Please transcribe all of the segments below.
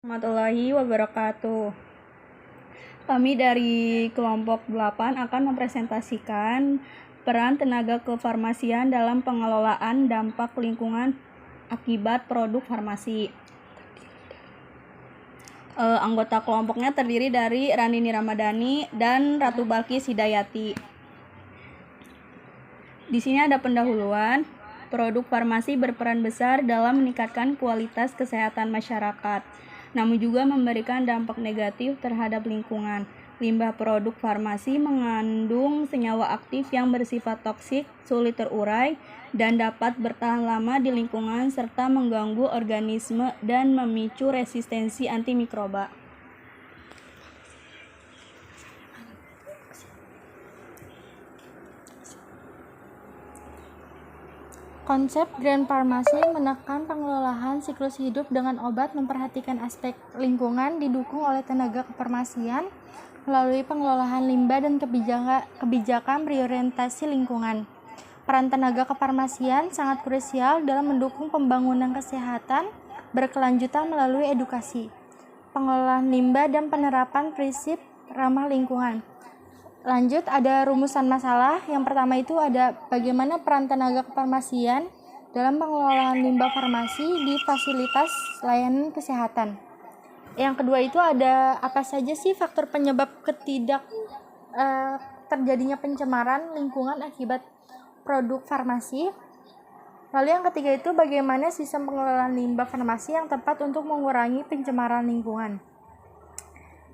Warahmatullahi wabarakatuh. Kami dari kelompok 8 akan mempresentasikan peran tenaga kefarmasian dalam pengelolaan dampak lingkungan akibat produk farmasi. Anggota kelompoknya terdiri dari Randini Ramadhani dan Ratu Balkis Hidayati. Di sini ada pendahuluan. Produk farmasi berperan besar dalam meningkatkan kualitas kesehatan masyarakat, namun juga memberikan dampak negatif terhadap lingkungan. Limbah produk farmasi mengandung senyawa aktif yang bersifat toksik, sulit terurai, dan dapat bertahan lama di lingkungan serta mengganggu organisme dan memicu resistensi antimikroba. Konsep Green Pharmacy menekan pengelolaan siklus hidup dengan obat, memperhatikan aspek lingkungan, didukung oleh tenaga kefarmasian melalui pengelolaan limbah dan kebijakan berorientasi lingkungan. Peran tenaga kefarmasian sangat krusial dalam mendukung pembangunan kesehatan berkelanjutan melalui edukasi, pengelolaan limbah, dan penerapan prinsip ramah lingkungan. Lanjut, ada rumusan masalah. Yang pertama itu ada bagaimana peran tenaga kefarmasian dalam pengelolaan limbah farmasi di fasilitas layanan kesehatan. Yang kedua itu ada apa saja sih faktor penyebab terjadinya pencemaran lingkungan akibat produk farmasi. Lalu yang ketiga itu bagaimana sistem pengelolaan limbah farmasi yang tepat untuk mengurangi pencemaran lingkungan.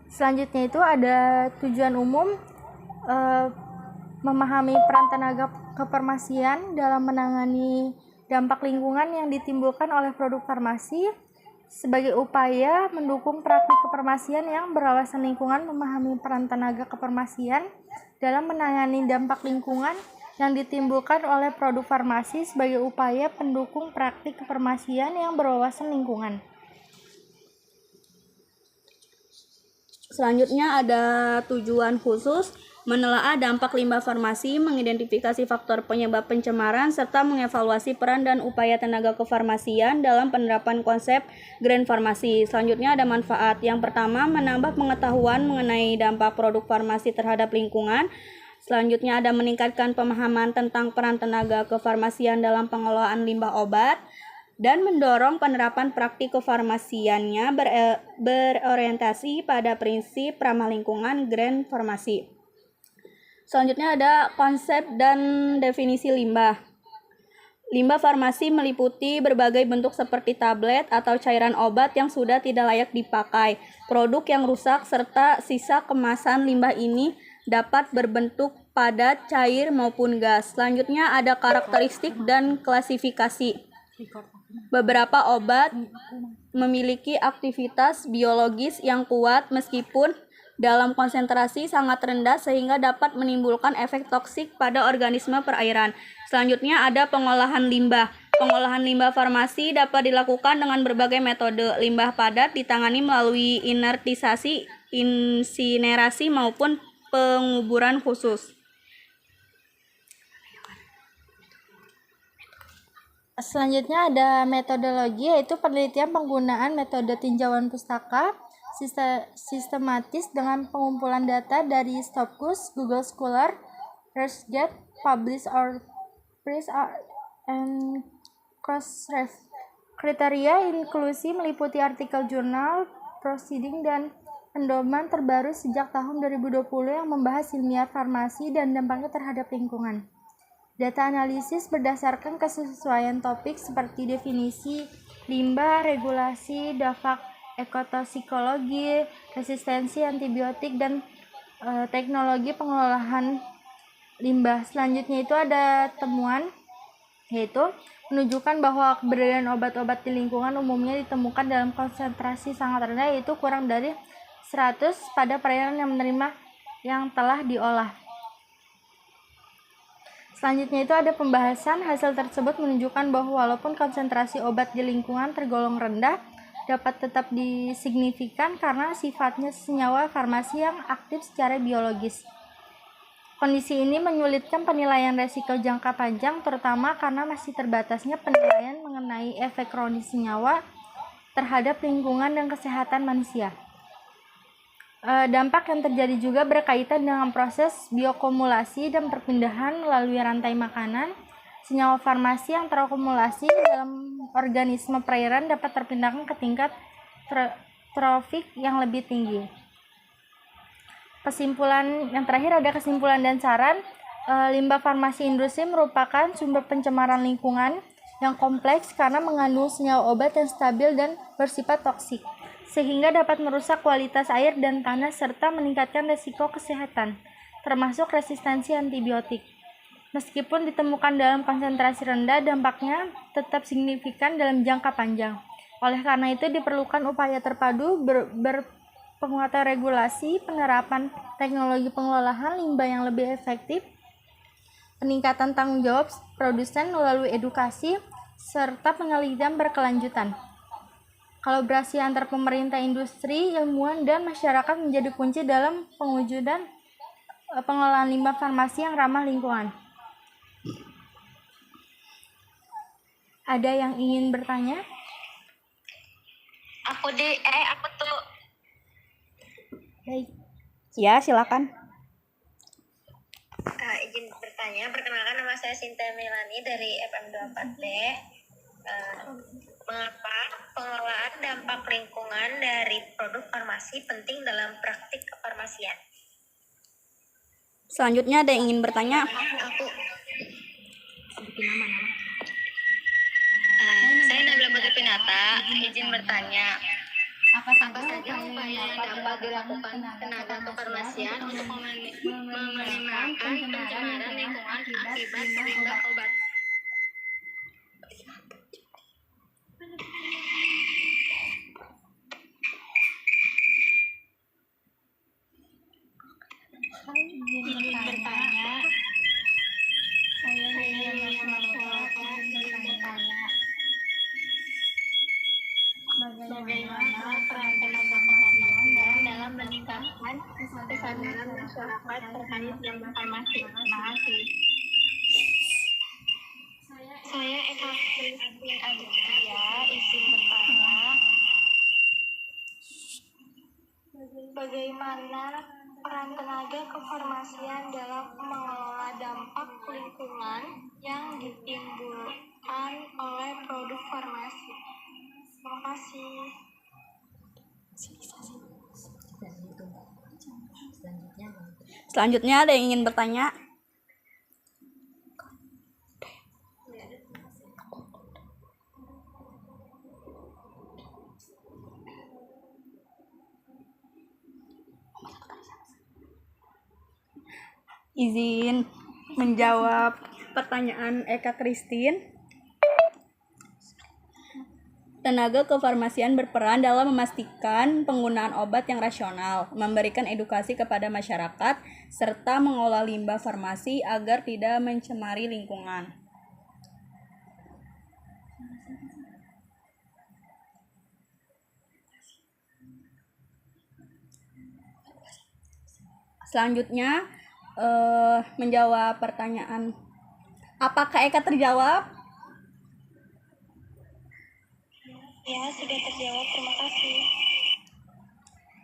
Selanjutnya itu ada tujuan umum, memahami peran tenaga kefarmasian dalam menangani dampak lingkungan yang ditimbulkan oleh produk farmasi sebagai upaya mendukung praktik kefarmasian yang berwawasan lingkungan. Memahami peran tenaga kefarmasian dalam menangani dampak lingkungan yang ditimbulkan oleh produk farmasi sebagai upaya pendukung praktik kefarmasian yang berwawasan lingkungan. Selanjutnya ada tujuan khusus, menelaah dampak limbah farmasi, mengidentifikasi faktor penyebab pencemaran, serta mengevaluasi peran dan upaya tenaga kefarmasian dalam penerapan konsep Green Pharmacy. Selanjutnya ada manfaat. Yang pertama, menambah pengetahuan mengenai dampak produk farmasi terhadap lingkungan. Selanjutnya ada meningkatkan pemahaman tentang peran tenaga kefarmasian dalam pengelolaan limbah obat, dan mendorong penerapan praktik kefarmasiannya berorientasi pada prinsip ramah lingkungan Green Pharmacy. Selanjutnya ada konsep dan definisi limbah. Limbah farmasi meliputi berbagai bentuk seperti tablet atau cairan obat yang sudah tidak layak dipakai, produk yang rusak, serta sisa kemasan. Limbah ini dapat berbentuk padat, cair, maupun gas. Selanjutnya ada karakteristik dan klasifikasi. Beberapa obat memiliki aktivitas biologis yang kuat meskipun dalam konsentrasi sangat rendah sehingga dapat menimbulkan efek toksik pada organisme perairan. Selanjutnya ada pengolahan limbah. Pengolahan limbah farmasi dapat dilakukan dengan berbagai metode. Limbah padat ditangani melalui inertisasi, insinerasi, maupun penguburan khusus. Selanjutnya ada metodologi, yaitu penelitian penggunaan metode tinjauan pustaka sistematis dengan pengumpulan data dari Scopus, Google Scholar, ResearchGate, Publish or Price, and Crossref. Kriteria inklusi meliputi artikel jurnal, proceeding, dan pedoman terbaru sejak tahun 2020 yang membahas ilmiah farmasi dan dampaknya terhadap lingkungan. Data analisis berdasarkan kesesuaian topik seperti definisi limbah, regulasi, dampak ekotoksikologi, resistensi antibiotik, dan teknologi pengelolaan limbah. Selanjutnya itu ada temuan, yaitu menunjukkan bahwa keberadaan obat-obat di lingkungan umumnya ditemukan dalam konsentrasi sangat rendah, yaitu kurang dari 100 pada perairan yang menerima yang telah diolah. Selanjutnya itu ada pembahasan. Hasil tersebut menunjukkan bahwa walaupun konsentrasi obat di lingkungan tergolong rendah, dapat tetap disignifikan karena sifatnya senyawa farmasi yang aktif secara biologis. Kondisi ini menyulitkan penilaian resiko jangka panjang, terutama karena masih terbatasnya penilaian mengenai efek kronis senyawa terhadap lingkungan dan kesehatan manusia. Dampak yang terjadi juga berkaitan dengan proses bioakumulasi dan perpindahan melalui rantai makanan. Senyawa farmasi yang terakumulasi dalam organisme perairan dapat terpindahkan ke tingkat trofik yang lebih tinggi. Kesimpulan yang terakhir ada kesimpulan dan saran. Limbah farmasi industri merupakan sumber pencemaran lingkungan yang kompleks karena mengandung senyawa obat yang stabil dan bersifat toksik, sehingga dapat merusak kualitas air dan tanah serta meningkatkan risiko kesehatan, termasuk resistensi antibiotik. Meskipun ditemukan dalam konsentrasi rendah, dampaknya tetap signifikan dalam jangka panjang. Oleh karena itu diperlukan upaya terpadu penguatan regulasi, penerapan teknologi pengelolaan limbah yang lebih efektif, peningkatan tanggung jawab produsen melalui edukasi, serta penelitian berkelanjutan. Kolaborasi antar pemerintah, industri, ilmuwan, dan masyarakat menjadi kunci dalam pewujudan pengelolaan limbah farmasi yang ramah lingkungan. Ada yang ingin bertanya? Aku tuh. Baik. Ya, silakan. Izin bertanya, perkenalkan nama saya Sinta Melani dari FM24D. Mengapa pengelolaan dampak lingkungan dari produk farmasi penting dalam praktik kefarmasian? Selanjutnya ada yang ingin bertanya? Saya Nabila Putri Pinata, izin bertanya. Apa saja upaya yang dapat dilakukan tenaga kefarmasian untuk meminimalkan pencemaran lingkungan akibat limbah obat? Izin bertanya. Bagaimana peran tenaga kefarmasian dalam meningkatkan kesadaran masyarakat terkait limbah farmasi? Terima kasih. Saya Eka Aditya, izin bertanya. Bagaimana peran tenaga kefarmasian dalam mengelola dampak lingkungan yang ditimbulkan oleh produk farmasi? Terima kasih. Selanjutnya ada yang ingin bertanya? Izin menjawab pertanyaan Eka Christine. Tenaga kefarmasian berperan dalam memastikan penggunaan obat yang rasional, memberikan edukasi kepada masyarakat, serta mengolah limbah farmasi agar tidak mencemari lingkungan. Selanjutnya menjawab pertanyaan. Apakah Eka terjawab? Ya, sudah terjawab. Terima kasih.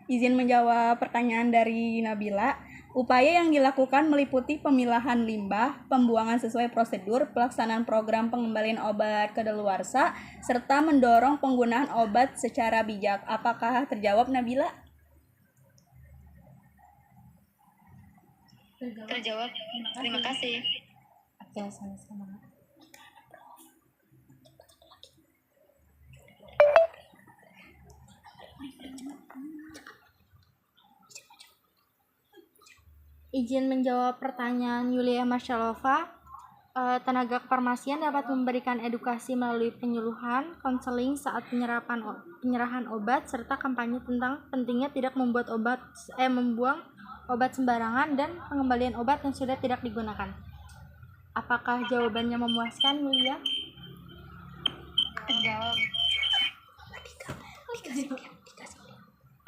Izin menjawab pertanyaan dari Nabila. Upaya yang dilakukan meliputi pemilahan limbah, pembuangan sesuai prosedur, pelaksanaan program pengembalian obat kadaluarsa, serta mendorong penggunaan obat secara bijak. Apakah terjawab, Nabila? Terjawab. Terima kasih. Oke, sama-sama. Izin menjawab pertanyaan Yulia Marsyalova. Tenaga kefarmasian dapat memberikan edukasi melalui penyuluhan, konseling saat penyerahan obat, serta kampanye tentang pentingnya tidak membuang obat sembarangan dan pengembalian obat yang sudah tidak digunakan. Apakah jawabannya memuaskan, Yulia? Terjawab.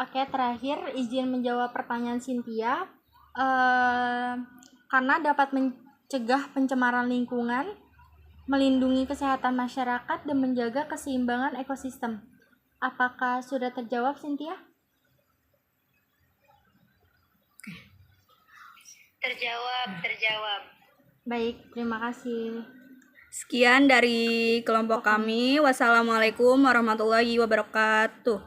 Oke, terakhir izin menjawab pertanyaan Cynthia. Karena dapat mencegah pencemaran lingkungan, melindungi kesehatan masyarakat, dan menjaga keseimbangan ekosistem. Apakah sudah terjawab, Cynthia? Terjawab. Baik, terima kasih. Sekian dari kelompok kami. Wassalamualaikum warahmatullahi wabarakatuh.